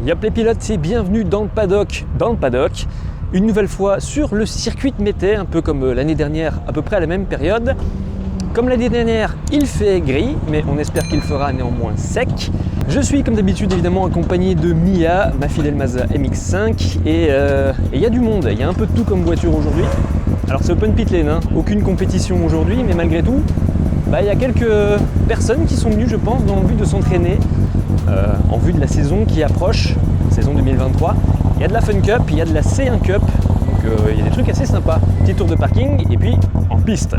Yop les pilotes et bienvenue dans le paddock. Une nouvelle fois sur le circuit de Métais, un peu comme l'année dernière, à peu près à la même période. Comme l'année dernière, il fait gris, mais on espère qu'il fera néanmoins sec. Je suis comme d'habitude évidemment accompagné de Mia, ma fidèle Mazda MX-5, et il y a du monde, il y a un peu de tout comme voiture aujourd'hui. Alors c'est open pit lane, hein, aucune compétition aujourd'hui, mais malgré tout, il y a quelques personnes qui sont venues, je pense, dans le but de s'entraîner en vue de la saison qui approche, saison 2023. Il y a de la Fun Cup, il y a de la C1 Cup, donc il y a des trucs assez sympas. Petit tour de parking et puis en piste.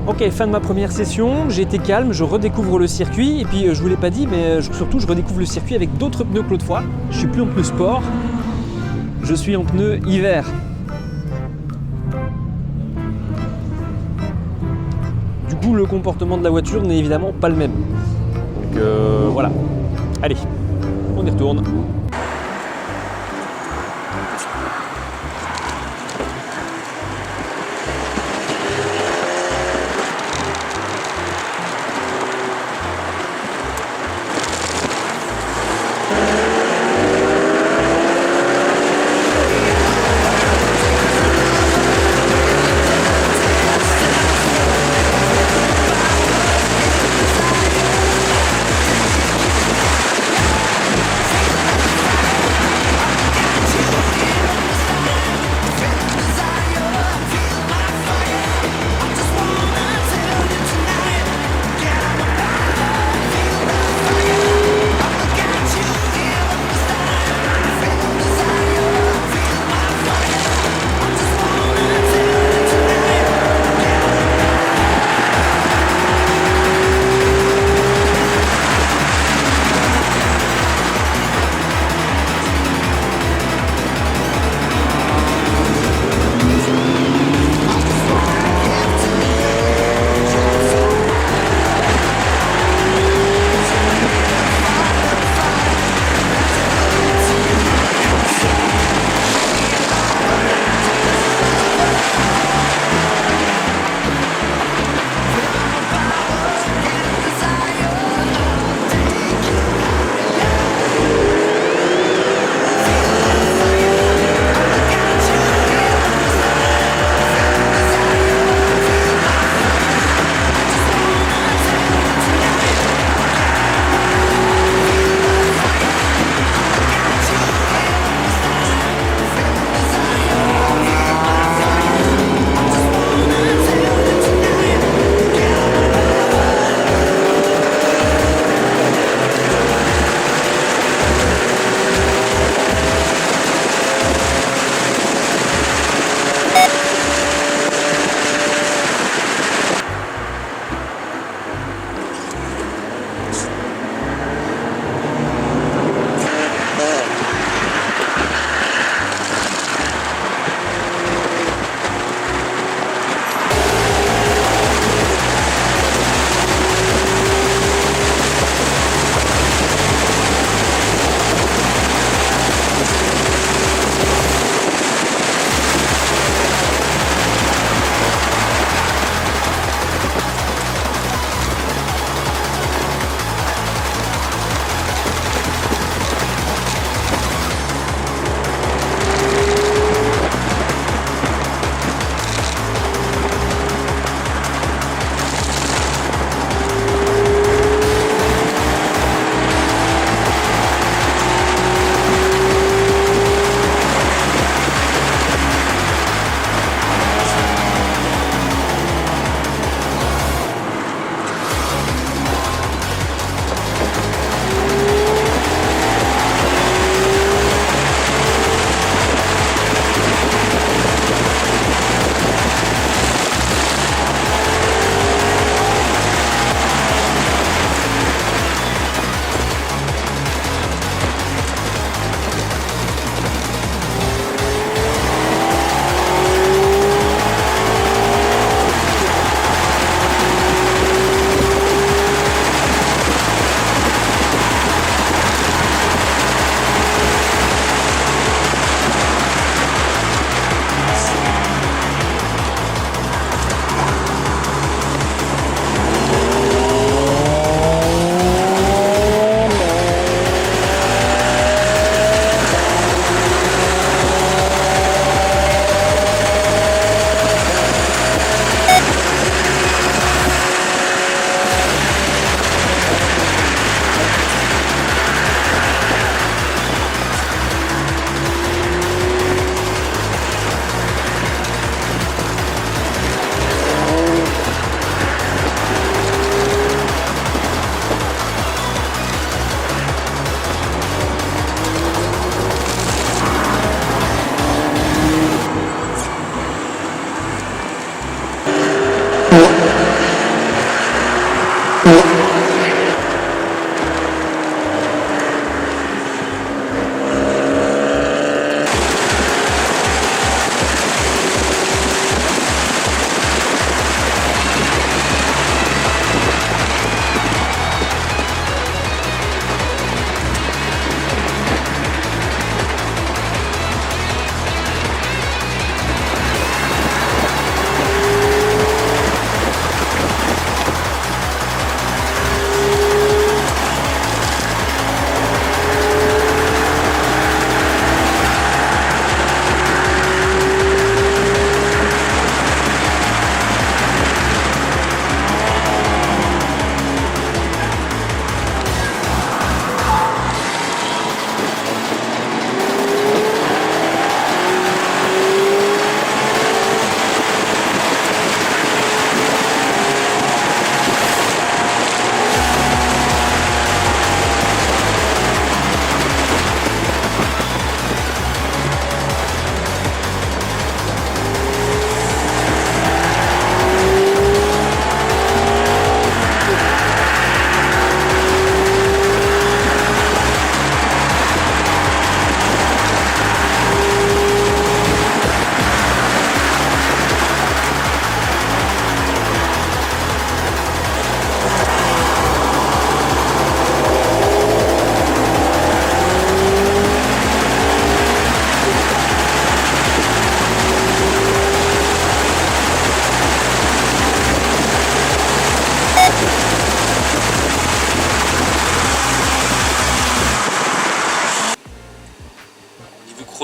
Ok, fin de ma première session, j'ai été calme, je redécouvre le circuit et puis je vous l'ai pas dit, mais surtout je redécouvre le circuit avec d'autres pneus que l'autre fois. Je suis plus en pneus sport, je suis en pneus hiver. Du coup, le comportement de la voiture n'est évidemment pas le même. Donc voilà. Allez, on y retourne.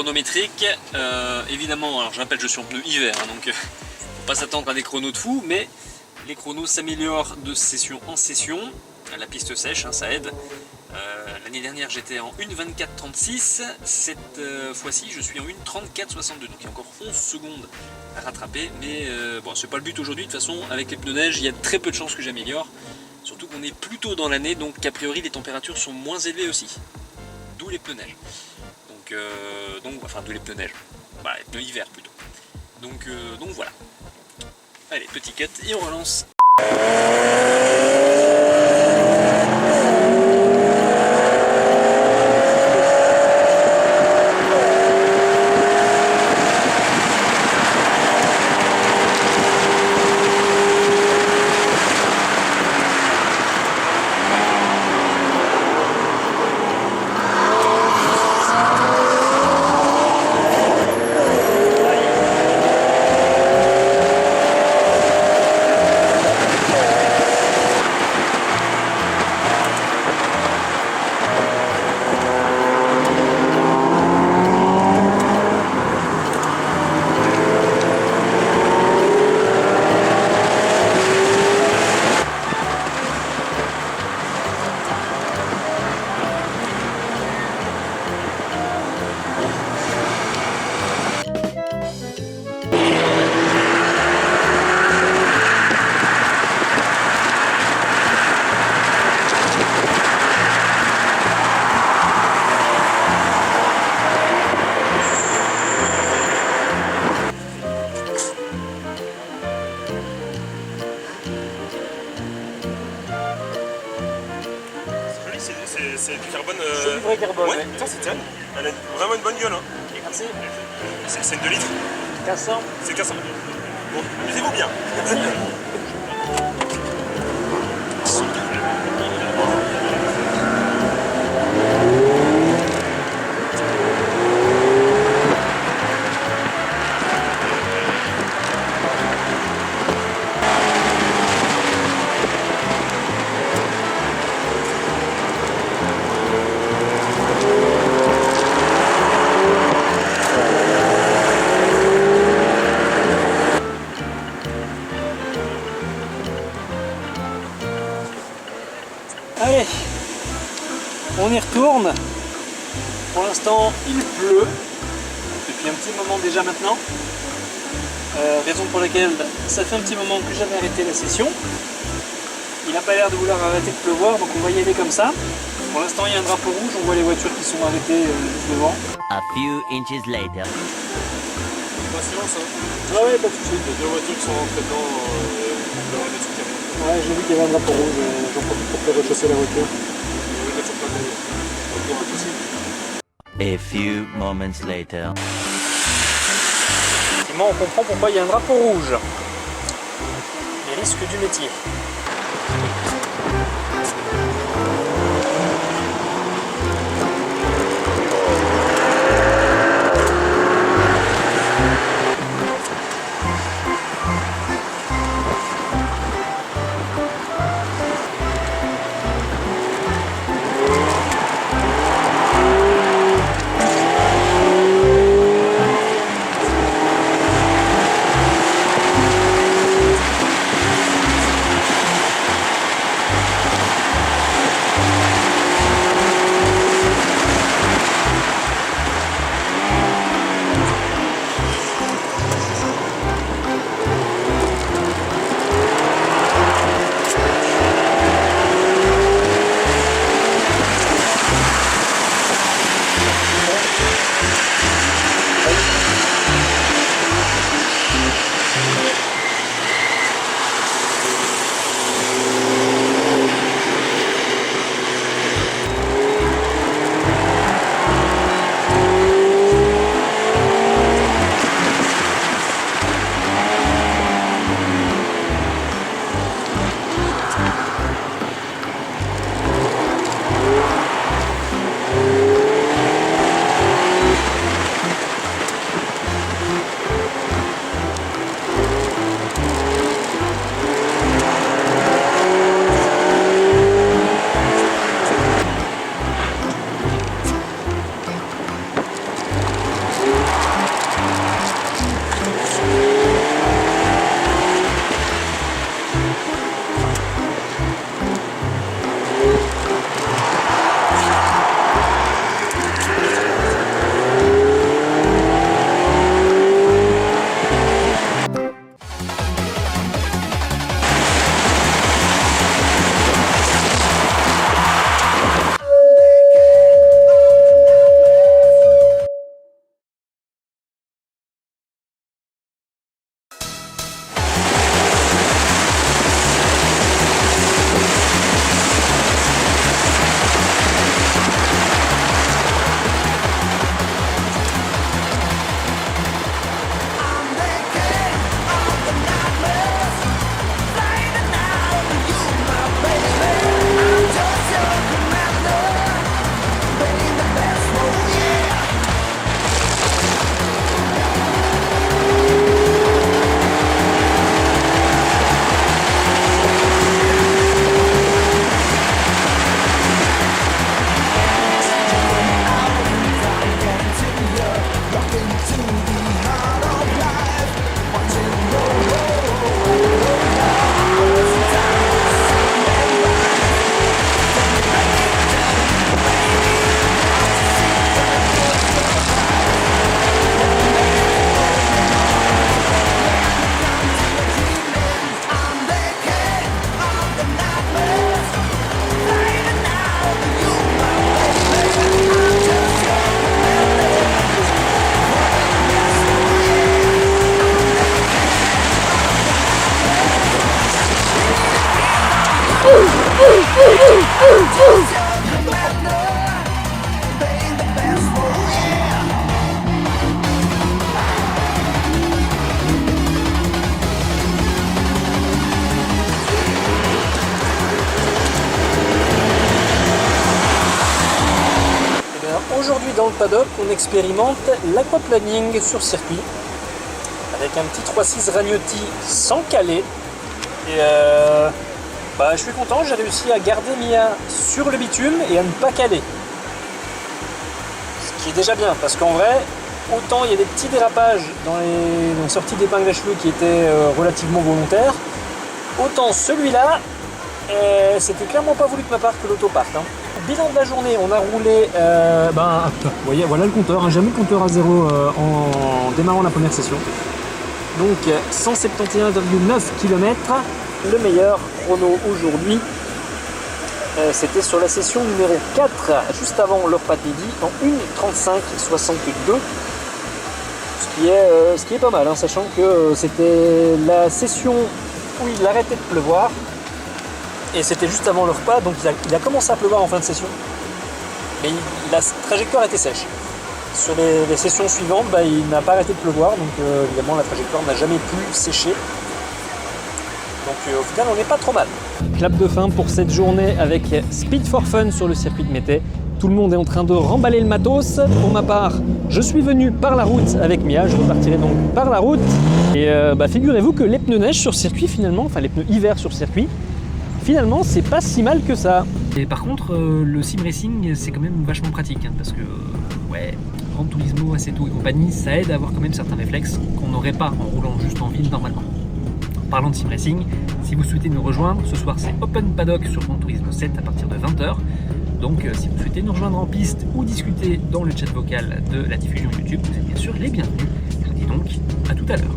chronométrique. Évidemment, alors je rappelle, je suis en pneu hiver, hein, donc faut pas s'attendre à des chronos de fou, mais les chronos s'améliorent de session en session. La piste sèche, hein, ça aide. L'année dernière j'étais en 1:24:36, cette fois-ci je suis en 1:34:62, donc il y a encore 11 secondes à rattraper, mais bon, c'est pas le but aujourd'hui. De toute façon, avec les pneus neige, il y a très peu de chances que j'améliore, surtout qu'on est plus tôt dans l'année, donc a priori les températures sont moins élevées aussi, d'où les pneus neige. Donc enfin d'où les pneus neige, voilà, les pneus hiver plutôt. Donc voilà. Allez, petit cut et on relance. C'est du carbone. C'est du vrai carbone. Ouais, putain, c'est terrible. Elle a vraiment une bonne gueule. Hein. Merci. C'est une 2 litres. 400. C'est 400. Bon, amusez-vous bien. Allez, on y retourne. Pour l'instant, il pleut depuis un petit moment déjà maintenant. Raison pour laquelle ça fait un petit moment que j'avais arrêté la session. Il n'a pas l'air de vouloir arrêter de pleuvoir, donc on va y aller comme ça. Pour l'instant, il y a un drapeau rouge, on voit les voitures qui sont arrêtées juste devant. A few inches later. Patience, hein. Ah ouais, pas de soucis. Il y a 2 voitures qui sont rentrées dedans. Ouais, j'ai vu qu'il y avait un drapeau rouge, j'en profite pour faire rechasser la voiture. A few moments later. Effectivement, on comprend pourquoi il y a un drapeau rouge. Les risques du métier. Aujourd'hui dans le paddock, on expérimente l'aquaplaning sur circuit avec un petit 3.6 Ragnotti sans caler. Et je suis content, j'ai réussi à garder Mia sur le bitume et à ne pas caler. Ce qui est déjà bien, parce qu'en vrai, autant il y a des petits dérapages dans les sorties d'épingle à cheveux qui étaient relativement volontaires, autant celui-là, c'était clairement pas voulu de ma part que l'auto parte. Bilan de la journée, on a roulé, vous voyez, voilà le compteur, j'ai mis le compteur à 0 en démarrant la première session. Donc 171,9 km, le meilleur chrono aujourd'hui, c'était sur la session numéro 4, juste avant le repas de midi, en 1:35,62, ce qui est pas mal, sachant que c'était la session où il arrêtait de pleuvoir. Et c'était juste avant le repas, donc il a commencé à pleuvoir en fin de session. Mais la trajectoire était sèche. Sur les sessions suivantes, il n'a pas arrêté de pleuvoir, donc évidemment la trajectoire n'a jamais pu sécher. Donc au final, on n'est pas trop mal. Clap de fin pour cette journée avec Speed for Fun sur le circuit de Mété. Tout le monde est en train de remballer le matos. Pour ma part, je suis venu par la route avec Mia, je repartirai donc par la route. Et figurez-vous que les pneus neige sur circuit finalement, enfin les pneus hiver sur circuit, finalement, c'est pas si mal que ça. Et par contre, le sim racing, c'est quand même vachement pratique, parce que, Gran Turismo, Assetto et compagnie, ça aide à avoir quand même certains réflexes qu'on n'aurait pas en roulant juste en ville normalement. Parlant de sim racing, si vous souhaitez nous rejoindre, ce soir c'est Open Paddock sur Gran Turismo 7 à partir de 20h. Donc si vous souhaitez nous rejoindre en piste ou discuter dans le chat vocal de la diffusion YouTube, vous êtes bien sûr les bienvenus. Je vous dis donc à tout à l'heure.